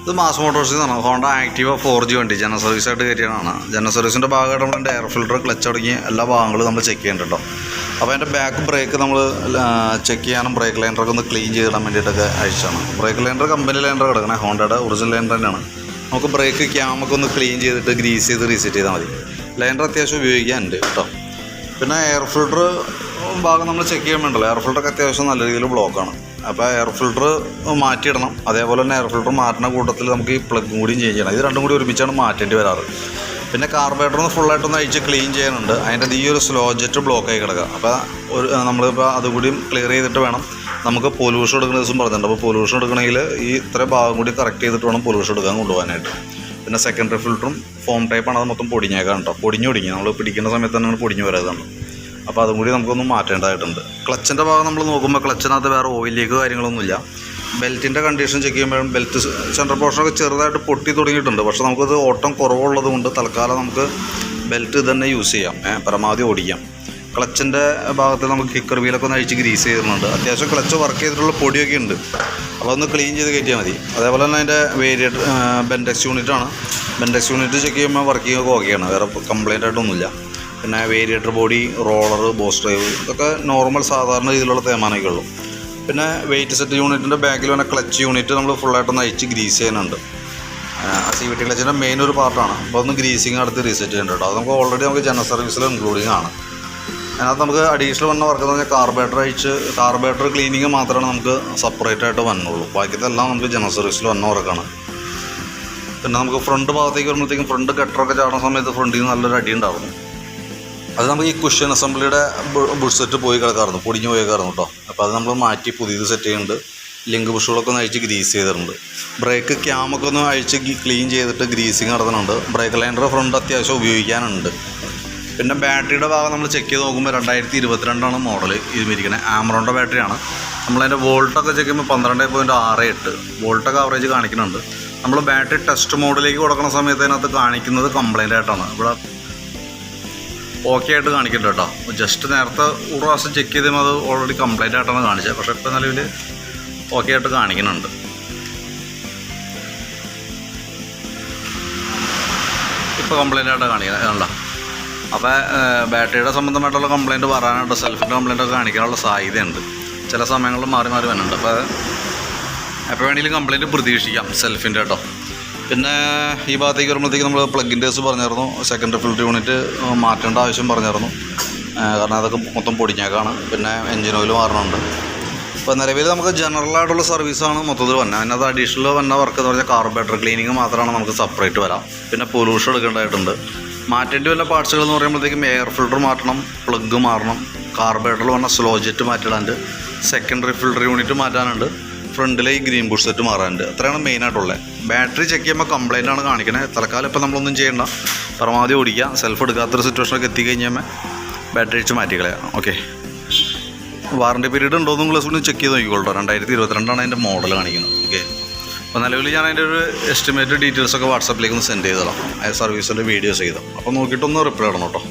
ഇത് മാസ് മോട്ടോഴ്സിൽ നിന്നാണ്. Honda Activa 4G വണ്ടി ജനറൽ സർവീസായിട്ട് കയറ്റിയതാണ്. ജനറൽ സർവീസിൻ്റെ ഭാഗമായിട്ട് നമ്മളിൻ്റെ എയർ ഫിൽറ്റർ, ക്ലച്ച് തുടങ്ങിയ എല്ലാ ഭാഗങ്ങളും നമ്മൾ ചെക്ക് ചെയ്യുന്നുണ്ട് കേട്ടോ. അപ്പോൾ അതിൻ്റെ ബാക്ക് ബ്രേക്ക് നമ്മൾ ചെക്ക് ചെയ്യാനും ബ്രേക്ക് ലൈനറൊക്കെ ഒന്ന് ക്ലീൻ ചെയ്തിടാൻ വേണ്ടിയിട്ടൊക്കെ അയച്ചാണ്. ബ്രേക്ക് ലൈനർ കമ്പനി ലൈനർ കിടക്കണേ, ഹോണ്ടയുടെ ഒറിജിനൽ ലൈനർ തന്നെയാണ്. നമുക്ക് ബ്രേക്ക് ക്യാമൊക്കെ ഒന്ന് ക്ലീൻ ചെയ്തിട്ട് ഗ്രീസ് ചെയ്ത് റീസെറ്റ് ചെയ്താൽ മതി. ലൈനർ അത്യാവശ്യം ഉപയോഗിക്കാനുണ്ട് കേട്ടോ. പിന്നെ എയർ ഫിൽറ്റർ ഭാഗം നമ്മൾ ചെക്ക് ചെയ്യാൻ വേണ്ടല്ലോ. എയർ ഫിൽറ്ററൊക്കെ അത്യാവശ്യം നല്ല രീതിയിൽ ബ്ലോക്കാണ്. അപ്പോൾ എയർ ഫിൽറ്റർ മാറ്റിയിടണം. അതേപോലെ തന്നെ എയർ ഫിൽറ്റർ മാറ്റുന്ന കൂട്ടത്തിൽ നമുക്ക് ഈ പ്ലഗും കൂടിയും ചേഞ്ച് ചെയ്യണം. ഇത് രണ്ടും കൂടി ഒരുമിച്ചാണ് മാറ്റേണ്ടി വരാറ്. പിന്നെ കാർബറേറ്ററൊന്ന് ഫുള്ളായിട്ടൊന്ന് അഴിച്ച് ക്ലീൻ ചെയ്യാനുണ്ട്. അതിൻ്റെ ഈ ഒരു സ്ലോ ജെറ്റ് ബ്ലോക്കായി കിടക്കുക. അപ്പോൾ നമ്മളിപ്പോൾ അതുകൂടിയും ക്ലിയർ ചെയ്തിട്ട് വേണം നമുക്ക് പൊല്യൂഷൻ എടുക്കുന്ന ദിവസം പറഞ്ഞിട്ടുണ്ട്. അപ്പോൾ പൊല്യൂഷൻ എടുക്കണമെങ്കിൽ ഈ ഇത്ര ഭാഗം കൂടി കറക്റ്റ് ചെയ്തിട്ട് വേണം പൊല്യൂഷൻ എടുക്കാൻ കൊണ്ടുപോകാനായിട്ട്. പിന്നെ സെക്കൻഡറി ഫിൽറ്ററും ഫോം ടൈപ്പാണ്. അത് മൊത്തം പൊടിഞ്ഞേക്കാം കേട്ടോ. പൊടിഞ്ഞൊടുങ്ങി നമ്മൾ പിടിക്കുന്ന സമയത്ത് തന്നെ പൊടിഞ്ഞു വരാതാണ്. അപ്പോൾ അതും കൂടി നമുക്കൊന്ന് മാറ്റേണ്ടതായിട്ടുണ്ട്. ക്ലച്ചിൻ്റെ ഭാഗം നമ്മൾ നോക്കുമ്പോൾ ക്ലച്ചിനകത്ത് വേറെ ഓയിൽ ലീക്ക് കാര്യങ്ങളൊന്നുമില്ല. ബെൽറ്റിൻ്റെ കണ്ടീഷൻ ചെക്ക് ചെയ്യുമ്പോഴും ബെൽറ്റ് സെൻട്രൽ പോർഷനൊക്കെ ചെറുതായിട്ട് പൊട്ടി തുടങ്ങിയിട്ടുണ്ട്. പക്ഷേ നമുക്കത് ഓട്ടം കുറവുള്ളത് കൊണ്ട് തൽക്കാലം നമുക്ക് ബെൽറ്റ് തന്നെ യൂസ് ചെയ്യാം, പരമാവധി ഓടിക്കാം. ക്ലച്ചിൻ്റെ ഭാഗത്ത് നമുക്ക് കിക്കർ വീലൊക്കെ ഒന്ന് അഴിച്ച് ഗ്രീസ് ചെയ്തിട്ടുണ്ട്. അത്യാവശ്യം ക്ലച്ച് വർക്ക് ചെയ്തിട്ടുള്ള പൊടിയൊക്കെ ഉണ്ട്. അപ്പോൾ ഒന്ന് ക്ലീൻ ചെയ്ത് കയറ്റിയാൽ മതി. അതേപോലെ തന്നെ അതിൻ്റെ വേരിയേറ്റർ ബെൻഡെക്സ് യൂണിറ്റാണ്. ബെൻഡെക്സ് യൂണിറ്റ് ചെക്ക് ചെയ്യുമ്പോൾ വർക്കിംഗ് ഒക്കെ ഓക്കെയാണ്, വേറെ കംപ്ലയിൻ്റ് ആയിട്ടൊന്നുമില്ല. പിന്നെ variator body, roller, boss drive ഇതൊക്കെ നോർമൽ സാധാരണ രീതിയിലുള്ള തേമാനമൊക്കെ ഉള്ളൂ. പിന്നെ വെയിറ്റ് സെറ്റ് യൂണിറ്റിൻ്റെ ബാക്കിൽ വന്ന ക്ലച്ച് യൂണിറ്റ് നമ്മൾ ഫുള്ളായിട്ടൊന്ന് അഴിച്ച് ഗ്രീസ് ചെയ്യാനുണ്ട്. CVT ക്ലച്ചിൻ്റെ മെയിൻ ഒരു പാർട്ടാണ്. അപ്പോൾ ഒന്ന് ഗ്രീസിങ് അടുത്ത് റീസെറ്റ് ചെയ്യേണ്ടത് കേട്ടോ. അത് നമുക്ക് ഓൾറെഡി നമുക്ക് ജനറൽ സർവീസിൽ ഇൻക്ലൂഡിങ് ആണ്. അതിനകത്ത് നമുക്ക് അഡീഷണൽ വന്ന വർക്ക് എന്ന് പറഞ്ഞാൽ കാർബറേറ്റർ ക്ലീനിങ് മാത്രമാണ് നമുക്ക് സെപ്പറേറ്റ് ആയിട്ട് വന്നുള്ളൂ. ബാക്കിയതെല്ലാം നമുക്ക് ജനറൽ സർവീസിൽ വന്ന വർക്കാണ്. പിന്നെ നമുക്ക് ഫ്രണ്ട് ഭാഗത്തേക്ക് വരുമ്പോഴത്തേക്കും ഫ്രണ്ട് ഗട്ടറൊക്കെ ചാടുന്ന സമയത്ത് ഫ്രണ്ടിൽ നിന്ന് നല്ലൊരു അടി ഉണ്ടായിരുന്നു. അത് നമുക്ക് ഈ കുഷ്യൻ അസംബ്ലിയുടെ ബുഷ് സെറ്റ് പോയി കിടക്കാറുണ്ട്, പൊടിഞ്ഞു പോയേക്കായിരുന്നു കേട്ടോ. അപ്പോൾ അത് നമ്മൾ മാറ്റി പുതിയത് സെറ്റ് ചെയ്യുന്നുണ്ട്. ലിങ്ക് ബുഷുകളൊക്കെ ഒന്ന് അഴിച്ച് ഗ്രീസ് ചെയ്തിട്ടുണ്ട്. ബ്രേക്ക് ക്യാമൊക്കെ ഒന്ന് അഴിച്ച് ക്ലീൻ ചെയ്തിട്ട് ഗ്രീസിങ് നടത്തുന്നുണ്ട്. ബ്രേക്ക് ലൈനർ ഫ്രണ്ട് അത്യാവശ്യം ഉപയോഗിക്കാനുണ്ട്. പിന്നെ ബാറ്ററിയുടെ ഭാഗം നമ്മൾ ചെക്ക് ചെയ്ത് നോക്കുമ്പോൾ 2022 മോഡൽ ഇതിരിക്കുന്നത് ആമറോണിൻ്റെ ബാറ്ററിയാണ്. നമ്മളതിൻ്റെ വോൾട്ടൊക്കെ ചെക്ക് ചെയ്യുമ്പോൾ 12.68 വോൾട്ടൊക്കെ ആവറേജ് കാണിക്കുന്നുണ്ട്. നമ്മൾ ബാറ്ററി ടെസ്റ്റ് മോഡിലേക്ക് കൊടുക്കുന്ന സമയത്ത് അതിനകത്ത് കാണിക്കുന്നത് കംപ്ലൈൻ്റ് ആയിട്ടാണ്. ഇവിടെ ഓക്കെ ആയിട്ട് കാണിക്കുന്നുണ്ട് കേട്ടോ. ജസ്റ്റ് നേരത്തെ ഒരു പ്രാവശ്യം ചെക്ക് ചെയ്തുമ്പോൾ അത് ഓൾറെഡി കംപ്ലൈൻ്റ് ആയിട്ടാണ് കാണിച്ചത്. പക്ഷേ ഇപ്പോൾ നിലവിൽ ഓക്കെ ആയിട്ട് കാണിക്കുന്നുണ്ട്. ഇപ്പോൾ കംപ്ലൈൻ്റ് ആയിട്ട് കാണിക്കുന്നത് കണ്ടോ. അപ്പോൾ ബാറ്ററിയുടെ സംബന്ധമായിട്ടുള്ള കംപ്ലയിൻറ്റ് വരാനായിട്ട് സെൽഫിൻ്റെ കംപ്ലയിൻ്റൊക്കെ കാണിക്കാനുള്ള സാധ്യതയുണ്ട്. ചില സമയങ്ങളിൽ മാറി മാറി വരുന്നുണ്ട്. അപ്പോൾ എപ്പോൾ വേണമെങ്കിലും കംപ്ലയിൻറ്റ് പ്രതീക്ഷിക്കാം സെൽഫിൻ്റെ കേട്ടോ. പിന്നെ ഈ ഭാഗത്തേക്ക് വരുമ്പോഴത്തേക്ക് നമ്മൾ പ്ലഗിൻ്റെ കേസ് പറഞ്ഞായിരുന്നു. സെക്കൻഡറി ഫിൽറ്റർ യൂണിറ്റ് മാറ്റേണ്ട ആവശ്യം പറഞ്ഞായിരുന്നു. കാരണം അതൊക്കെ മൊത്തം പൊടിഞ്ഞേക്കാണ്. പിന്നെ എൻജിൻ ഓയിൽ മാറണമുണ്ട്. ഇപ്പോൾ നിലവിൽ നമുക്ക് ജനറലായിട്ടുള്ള സർവീസാണ് മൊത്തത്തിൽ വന്നത്. അതിനകത്ത് അഡീഷണൽ വന്ന വർക്ക് എന്ന് പറഞ്ഞാൽ കാർബറേറ്റർ ക്ലീനിങ് മാത്രമാണ് നമുക്ക് സെപ്പറേറ്റ് വരാം. പിന്നെ പൊല്യൂഷൻ എടുക്കേണ്ടതായിട്ടുണ്ട്. മാറ്റേണ്ടി വന്ന പാർട്സുകൾ എന്ന് പറയുമ്പോഴത്തേക്കും എയർ ഫിൽറ്റർ മാറ്റണം, പ്ലഗ് മാറണം, കാർബറേറ്ററിൽ വന്ന സ്ലോ ജെറ്റ് മാറ്റിടാനുണ്ട്, സെക്കൻഡറി ഫിൽറ്റർ യൂണിറ്റ് മാറ്റാനുണ്ട്, ഫ്രണ്ടിലെ ഈ ഗ്രീൻ ബുഷ് സെറ്റ് മാറാനുണ്ട്. അത്രയാണ് മെയിനായിട്ടുള്ളത്. ബാറ്ററി ചെക്ക് ചെയ്യുമ്പോൾ കംപ്ലൈൻ്റ് ആണ് കാണിക്കണേ. തൽക്കാലം ഇപ്പോൾ നമ്മളൊന്നും ചെയ്യേണ്ട, പരമാവധി ഓടിക്കുക. സെൽഫ് എടുക്കാത്തൊരു സിറ്റുവേഷനൊക്കെ എത്തിക്കഴിഞ്ഞാൽ ബാറ്ററി അടിച്ച് മാറ്റിക്കളയാം. ഓക്കെ, വാറണ്ടി പീരീഡ് ഉണ്ടോയെന്നും നിങ്ങൾ ഒന്ന് ചെക്ക് ചെയ്ത് നോക്കിക്കോളൂ. 2022 അതിൻ്റെ മോഡൽ കാണിക്കുന്നത്. ഓക്കെ, അപ്പോൾ നിലവിൽ ഞാൻ അതിൻ്റെ ഒരു എസ്റ്റിമേറ്റ് ഡീറ്റെയിൽസൊക്കെ വാട്സാപ്പിലേക്ക് ഒന്ന് സെൻഡ് ചെയ്തോളാം. സർവീസിൻ്റെ വീഡിയോസ് ചെയ്തോ. അപ്പോൾ നോക്കിയിട്ടൊന്ന് റിപ്ലൈ ഇടണം കേട്ടോ.